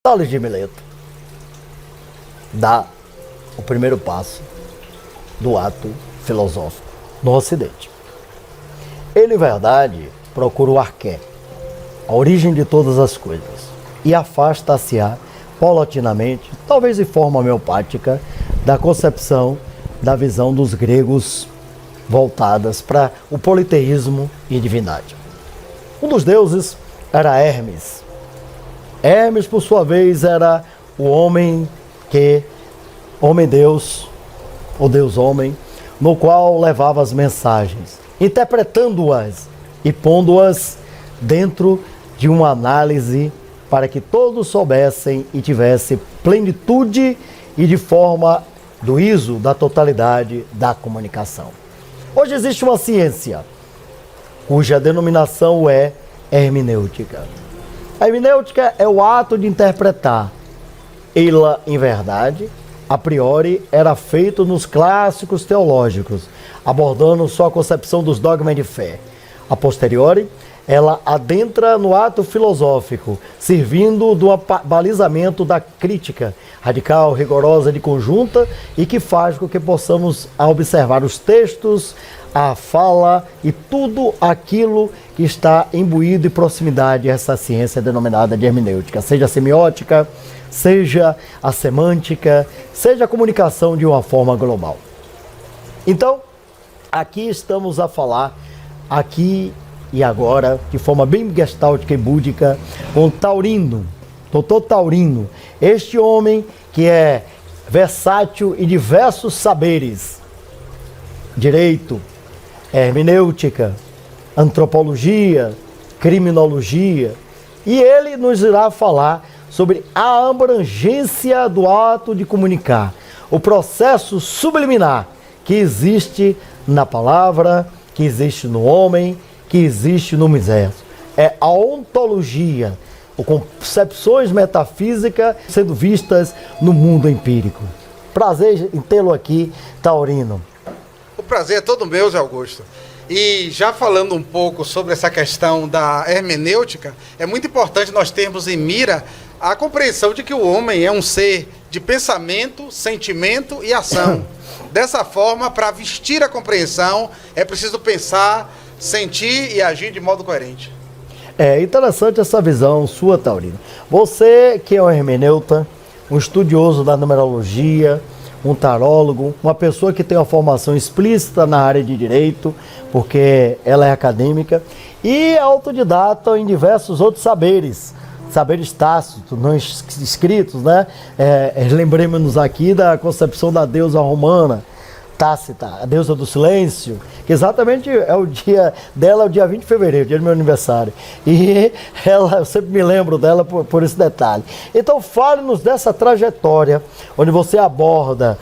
Tales de Mileto dá o primeiro passo do ato filosófico no Ocidente. Ele, em verdade, procura o arqué, a origem de todas as coisas, e afasta-se-á paulatinamente, talvez de forma homeopática, da concepção da visão dos gregos voltadas para o politeísmo e divindade. Um dos deuses era Hermes. Hermes, por sua vez, era o homem-deus, ou deus-homem, no qual levava as mensagens, interpretando-as e pondo-as dentro de uma análise para que todos soubessem e tivessem plenitude e de forma do ISO da totalidade da comunicação. Hoje existe uma ciência cuja denominação é hermenêutica. A hermenêutica é o ato de interpretar. Ela, em verdade, a priori, era feito nos clássicos teológicos, abordando só a concepção dos dogmas de fé. A posteriori, ela adentra no ato filosófico, servindo do balizamento da crítica radical, rigorosa, de conjunta, e que faz com que possamos observar os textos, a fala e tudo aquilo que está imbuído em proximidade a essa ciência denominada de hermenêutica, seja a semiótica, seja a semântica, seja a comunicação de uma forma global. Então, aqui estamos a falar, aqui e agora, de forma bem gestáltica e búdica, com Taurino, doutor Taurino, este homem que é versátil em diversos saberes, direito, hermenêutica, antropologia, criminologia, e ele nos irá falar sobre a abrangência do ato de comunicar, o processo subliminar que existe na palavra, que existe no homem, que existe no universo. É a ontologia, ou concepções metafísicas sendo vistas no mundo empírico. Prazer em tê-lo aqui, Taurino. O prazer é todo meu, Zé Augusto. E já falando um pouco sobre essa questão da hermenêutica, é muito importante nós termos em mira a compreensão de que o homem é um ser de pensamento, sentimento e ação. Dessa forma, para vestir a compreensão, é preciso pensar, sentir e agir de modo coerente. É interessante essa visão sua, Taurino. Você que é um hermeneuta, um estudioso da numerologia, um tarólogo, uma pessoa que tem uma formação explícita na área de direito, porque ela é acadêmica, e é autodidata em diversos outros saberes tácitos, não escritos, né? Lembremos-nos aqui da concepção da deusa romana, Tácita, a deusa do silêncio, que exatamente é o dia dela, é o dia 20 de fevereiro, dia do meu aniversário. E eu sempre me lembro dela por esse detalhe. Então fale-nos dessa trajetória, onde você aborda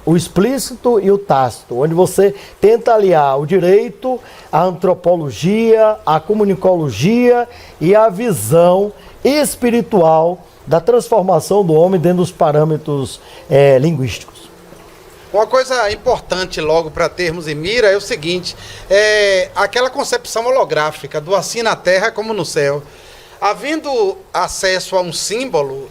o explícito e o tácito, onde você tenta aliar o direito, a antropologia, a comunicologia e a visão espiritual da transformação do homem dentro dos parâmetros linguísticos. Uma coisa importante logo para termos em mira é o seguinte, aquela concepção holográfica do assim na terra como no céu. Havendo acesso a um símbolo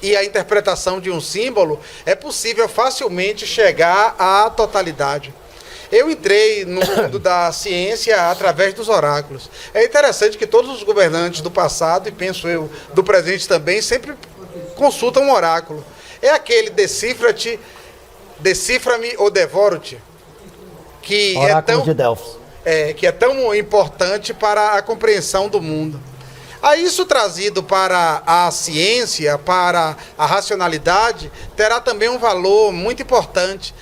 e a interpretação de um símbolo, é possível facilmente chegar à totalidade. Eu entrei no mundo da ciência através dos oráculos. É interessante que todos os governantes do passado, e penso eu do presente também, sempre consultam um oráculo. É aquele decifra-me ou devoro-te, que que é tão importante para a compreensão do mundo. A isso trazido para a ciência, para a racionalidade, terá também um valor muito importante,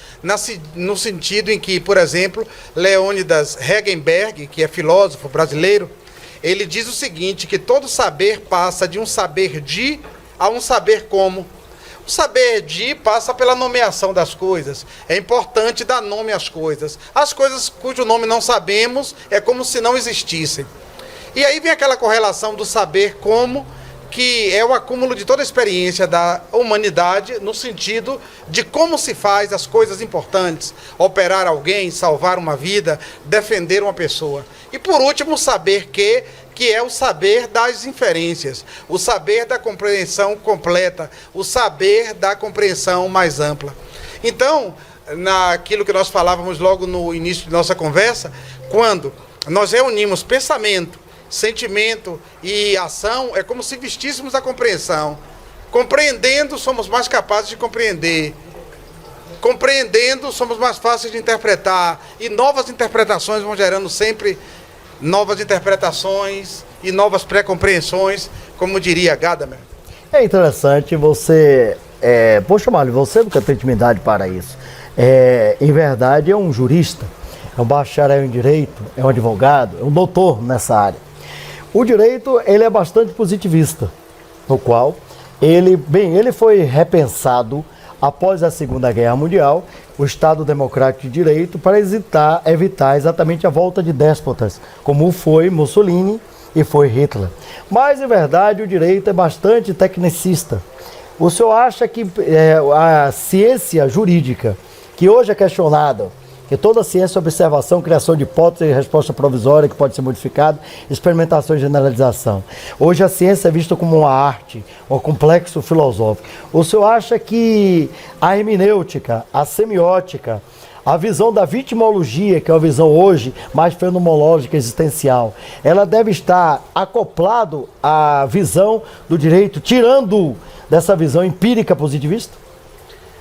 no sentido em que, por exemplo, Leônidas Hegenberg, que é filósofo brasileiro, ele diz o seguinte, que todo saber passa de um saber de a um saber como. O saber de passa pela nomeação das coisas. É importante dar nome às coisas. As coisas cujo nome não sabemos é como se não existissem. E aí vem aquela correlação do saber como, que é o acúmulo de toda a experiência da humanidade no sentido de como se faz as coisas importantes, operar alguém, salvar uma vida, defender uma pessoa. E por último, o saber que é o saber das inferências, o saber da compreensão completa, o saber da compreensão mais ampla. Então, naquilo que nós falávamos logo no início de nossa conversa, quando nós reunimos pensamento, sentimento e ação, é como se vestíssemos a compreensão. Compreendendo, somos mais capazes de compreender. Compreendendo, somos mais fáceis de interpretar. E novas interpretações vão gerando sempre novas interpretações e novas pré-compreensões, como diria Gadamer. É interessante você... Poxa, Mário, você nunca tem intimidade para isso. Em verdade, é um jurista, é um bacharel em direito, é um advogado, é um doutor nessa área. O direito, ele é bastante positivista, no qual ele foi repensado após a Segunda Guerra Mundial, o Estado Democrático de Direito, para evitar exatamente a volta de déspotas, como foi Mussolini e foi Hitler. Mas, em verdade, o direito é bastante tecnicista. O senhor acha que a ciência jurídica, que hoje é questionada, que toda a ciência, observação, criação de hipótese, resposta provisória que pode ser modificada, experimentação e generalização. Hoje a ciência é vista como uma arte, um complexo filosófico. O senhor acha que a hermenêutica, a semiótica, a visão da vitimologia, que é uma visão hoje mais fenomenológica, existencial, ela deve estar acoplado à visão do direito, tirando dessa visão empírica positivista?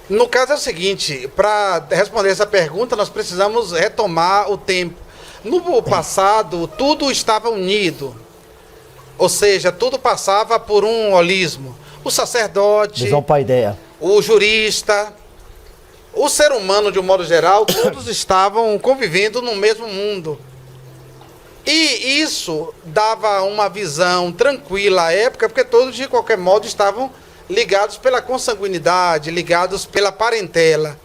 No caso é o seguinte, para responder essa pergunta, nós precisamos retomar o tempo. No passado, tudo estava unido, ou seja, tudo passava por um holismo. O sacerdote, visão paideia, o jurista, o ser humano de um modo geral, todos estavam convivendo no mesmo mundo. E isso dava uma visão tranquila à época, porque todos de qualquer modo estavam ligados pela consanguinidade, ligados pela parentela.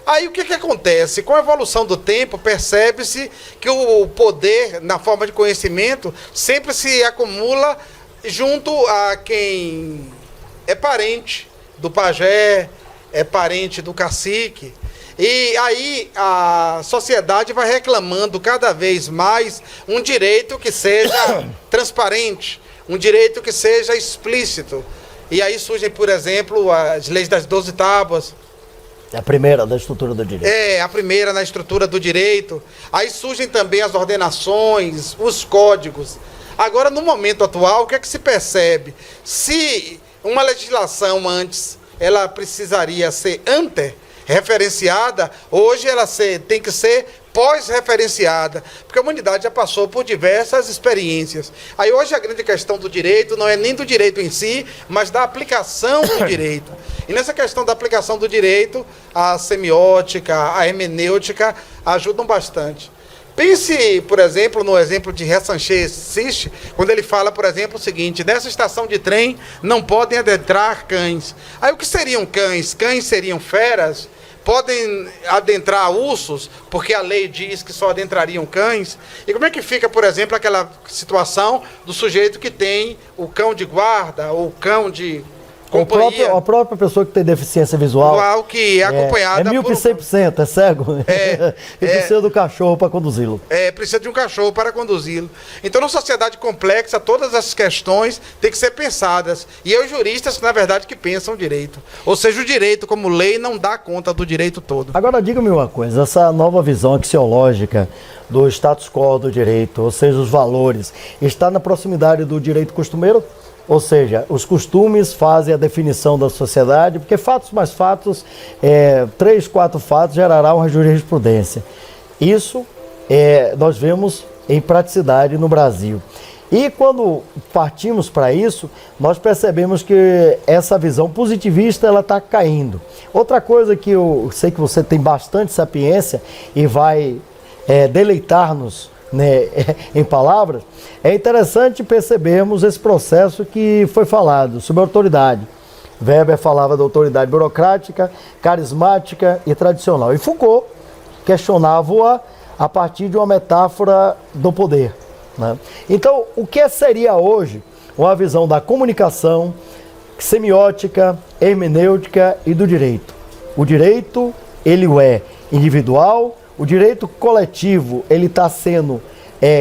Aí o que acontece? Com a evolução do tempo, percebe-se que o poder, na forma de conhecimento, sempre se acumula junto a quem é parente do pajé, é parente do cacique. E aí a sociedade vai reclamando cada vez mais um direito que seja transparente, um direito que seja explícito. E aí surgem, por exemplo, as leis das 12 tábuas. É a primeira da estrutura do direito. É, a primeira na estrutura do direito. Aí surgem também as ordenações, os códigos. Agora, no momento atual, o que é que se percebe? Se uma legislação antes, ela precisaria ser ante-referenciada, hoje ela tem que ser pós-referenciada, porque a humanidade já passou por diversas experiências. Aí hoje a grande questão do direito não é nem do direito em si, mas da aplicação do direito. E nessa questão da aplicação do direito, a semiótica, a hermenêutica ajudam bastante. Pense, por exemplo, no exemplo de Sanchez-Siste, quando ele fala, por exemplo, o seguinte: nessa estação de trem não podem adentrar cães. Aí o que seriam cães? Cães seriam feras? Podem adentrar ursos, porque a lei diz que só adentrariam cães. E como é que fica, por exemplo, aquela situação do sujeito que tem o cão de guarda, ou o cão de companhia? A própria pessoa que tem deficiência visual. Que é acompanhada é míope 100%, é cego. E precisa do cachorro para conduzi-lo. Precisa de um cachorro para conduzi-lo. Então, numa sociedade complexa, todas essas questões têm que ser pensadas. E os juristas, na verdade, que pensam o direito. Ou seja, o direito como lei não dá conta do direito todo. Agora, diga-me uma coisa, essa nova visão axiológica do status quo do direito, ou seja, os valores, está na proximidade do direito costumeiro? Ou seja, os costumes fazem a definição da sociedade, porque fatos mais fatos, 3, 4 fatos gerará uma jurisprudência. Isso nós vemos em praticidade no Brasil. E quando partimos para isso, nós percebemos que essa visão positivista ela está caindo. Outra coisa que eu sei que você tem bastante sapiência e vai deleitar-nos, né, em palavras, é interessante percebermos esse processo que foi falado sobre autoridade. Weber falava da autoridade burocrática, carismática e tradicional. E Foucault questionava-a a partir de uma metáfora do poder, né? Então, o que seria hoje uma visão da comunicação, semiótica, hermenêutica e do direito. O direito, ele é individual, o direito coletivo, ele está sendo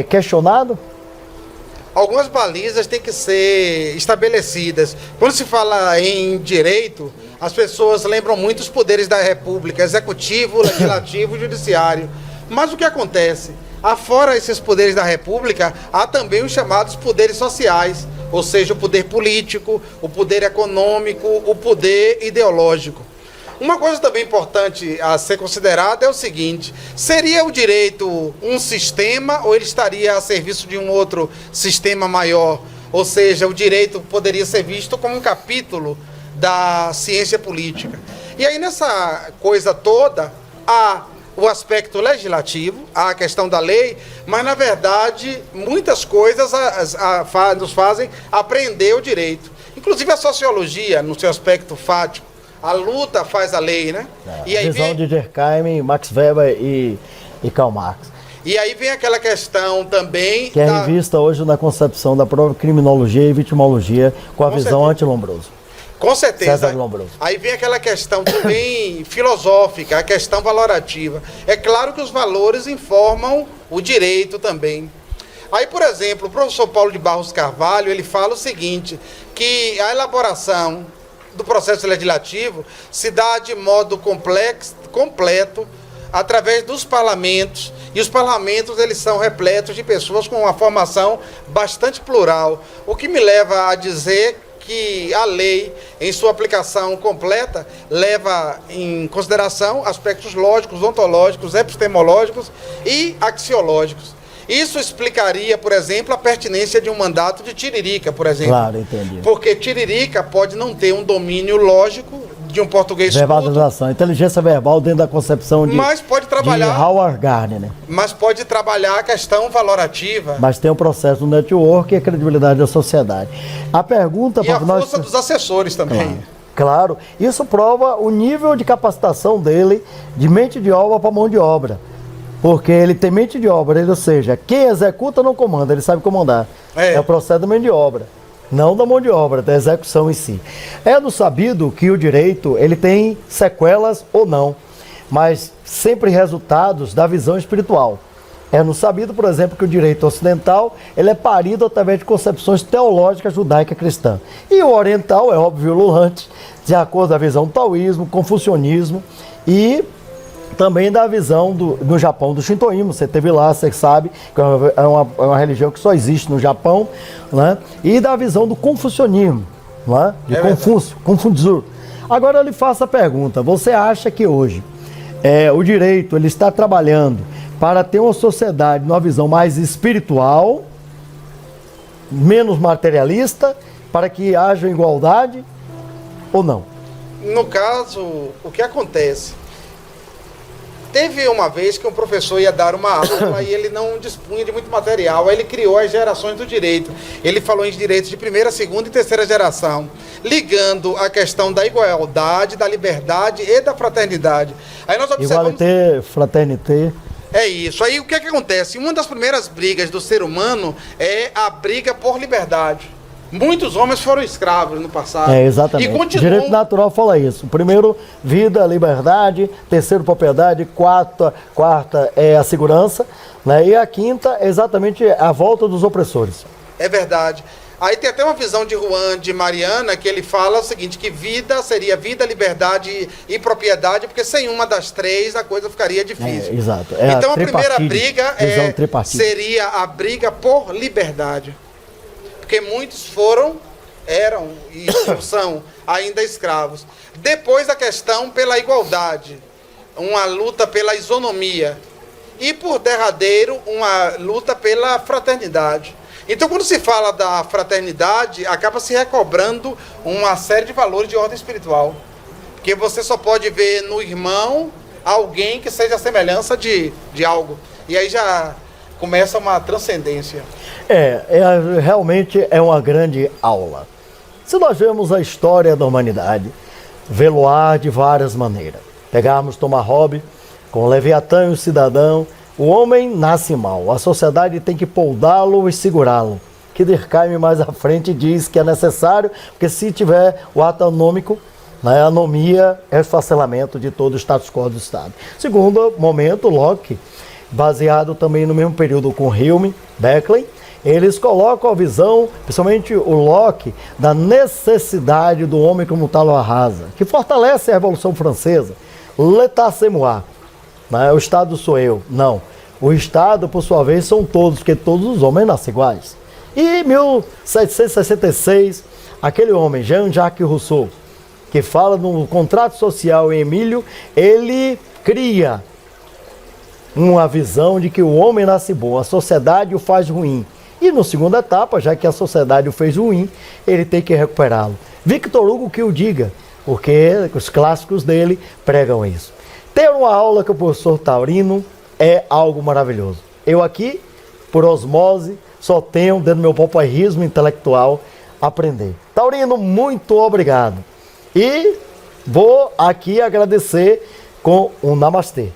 questionado? Algumas balizas têm que ser estabelecidas. Quando se fala em direito, as pessoas lembram muito os poderes da República, executivo, legislativo e judiciário. Mas o que acontece? Afora esses poderes da República, há também os chamados poderes sociais, ou seja, o poder político, o poder econômico, o poder ideológico. Uma coisa também importante a ser considerada é o seguinte: seria o direito um sistema ou ele estaria a serviço de um outro sistema maior? Ou seja, o direito poderia ser visto como um capítulo da ciência política. E aí nessa coisa toda há o aspecto legislativo, há a questão da lei, mas na verdade muitas coisas nos fazem aprender o direito. Inclusive a sociologia, no seu aspecto fático. A luta faz a lei, né? E aí visão de Durkheim, Max Weber e Karl Marx. E aí vem aquela questão também... Que é revista hoje na concepção da própria criminologia e vitimologia com a visão anti-Lombroso. Com certeza. César Lombroso. Aí vem aquela questão também filosófica, a questão valorativa. É claro que os valores informam o direito também. Aí, por exemplo, o professor Paulo de Barros Carvalho, ele fala o seguinte, que a elaboração do processo legislativo se dá de modo completo através dos parlamentos, e os parlamentos eles são repletos de pessoas com uma formação bastante plural, o que me leva a dizer que a lei, em sua aplicação completa, leva em consideração aspectos lógicos, ontológicos, epistemológicos e axiológicos. Isso explicaria, por exemplo, a pertinência de um mandato de Tiririca, por exemplo. Claro, entendi. Porque Tiririca pode não ter um domínio lógico de um português verbalização, inteligência verbal dentro da concepção de, mas pode trabalhar, de Howard Gardner, né? Mas pode trabalhar a questão valorativa. Mas tem o processo do network e a credibilidade da sociedade. A pergunta... E a força dos assessores também. Claro, isso prova o nível de capacitação dele de mente de obra para mão de obra. Porque ele tem mente de obra, ou seja, quem executa não comanda, ele sabe comandar. É o processo da mente de obra, não da mão de obra, da execução em si. É do sabido que o direito, ele tem sequelas ou não, mas sempre resultados da visão espiritual. É no sabido, por exemplo, que o direito ocidental, ele é parido através de concepções teológicas judaica-cristã. E o oriental é óbvio ululante, de acordo com a visão do taoísmo, confucionismo e também da visão no Japão do Shintoísmo. Você teve lá, você sabe, que é uma religião que só existe no Japão, né? E da visão do confucionismo, né? De Confúcio, Confúcio. Agora eu lhe faço a pergunta, você acha que hoje o direito ele está trabalhando para ter uma sociedade numa visão mais espiritual, menos materialista, para que haja igualdade ou não? No caso, o que acontece? Teve uma vez que um professor ia dar uma aula e ele não dispunha de muito material, aí ele criou as gerações do direito. Ele falou em direitos de primeira, segunda e terceira geração, ligando a questão da igualdade, da liberdade e da fraternidade. Aí nós observamos... Igualité, fraternité... É isso. Aí o que acontece? Uma das primeiras brigas do ser humano é a briga por liberdade. Muitos homens foram escravos no passado. Exatamente. E continuam... Direito natural fala isso. Primeiro, vida, liberdade. Terceiro, propriedade. Quarta é a segurança. Né? E a quinta é exatamente a volta dos opressores. É verdade. Aí tem até uma visão de Juan de Mariana que ele fala o seguinte, que vida seria vida, liberdade e propriedade, porque sem uma das três a coisa ficaria difícil. Exato. Então a primeira briga seria a briga por liberdade. Porque muitos eram e são ainda escravos. Depois a questão pela igualdade, uma luta pela isonomia. E por derradeiro, uma luta pela fraternidade. Então, quando se fala da fraternidade, acaba se recobrando uma série de valores de ordem espiritual. Porque você só pode ver no irmão alguém que seja a semelhança de algo. E aí já começa uma transcendência. Realmente é uma grande aula. Se nós vemos a história da humanidade, vê-lo-á de várias maneiras. Pegarmos Thomas Hobbes, com Leviatã e o Cidadão, o homem nasce mal, a sociedade tem que poldá-lo e segurá-lo. que Durkheim mais à frente diz que é necessário, porque se tiver o ato anômico, né, a anomia é o esfacelamento de todo o status quo do Estado. Segundo momento, Locke, baseado também no mesmo período com Hume, Beckley, eles colocam a visão, principalmente o Locke, da necessidade do homem como tábua rasa, que fortalece a Revolução Francesa. L'état c'est moi, né? O Estado sou eu. Não. O Estado, por sua vez, são todos, porque todos os homens nascem iguais. E em 1766, aquele homem, Jean-Jacques Rousseau, que fala no contrato social em Emílio, ele cria uma visão de que o homem nasce bom, a sociedade o faz ruim. E na segunda etapa, já que a sociedade o fez ruim, ele tem que recuperá-lo. Victor Hugo que o diga, porque os clássicos dele pregam isso. Ter uma aula com o professor Taurino é algo maravilhoso. Eu aqui, por osmose, só tenho, dentro do meu popairismo intelectual, aprender. Taurino, muito obrigado. E vou aqui agradecer com um namastê.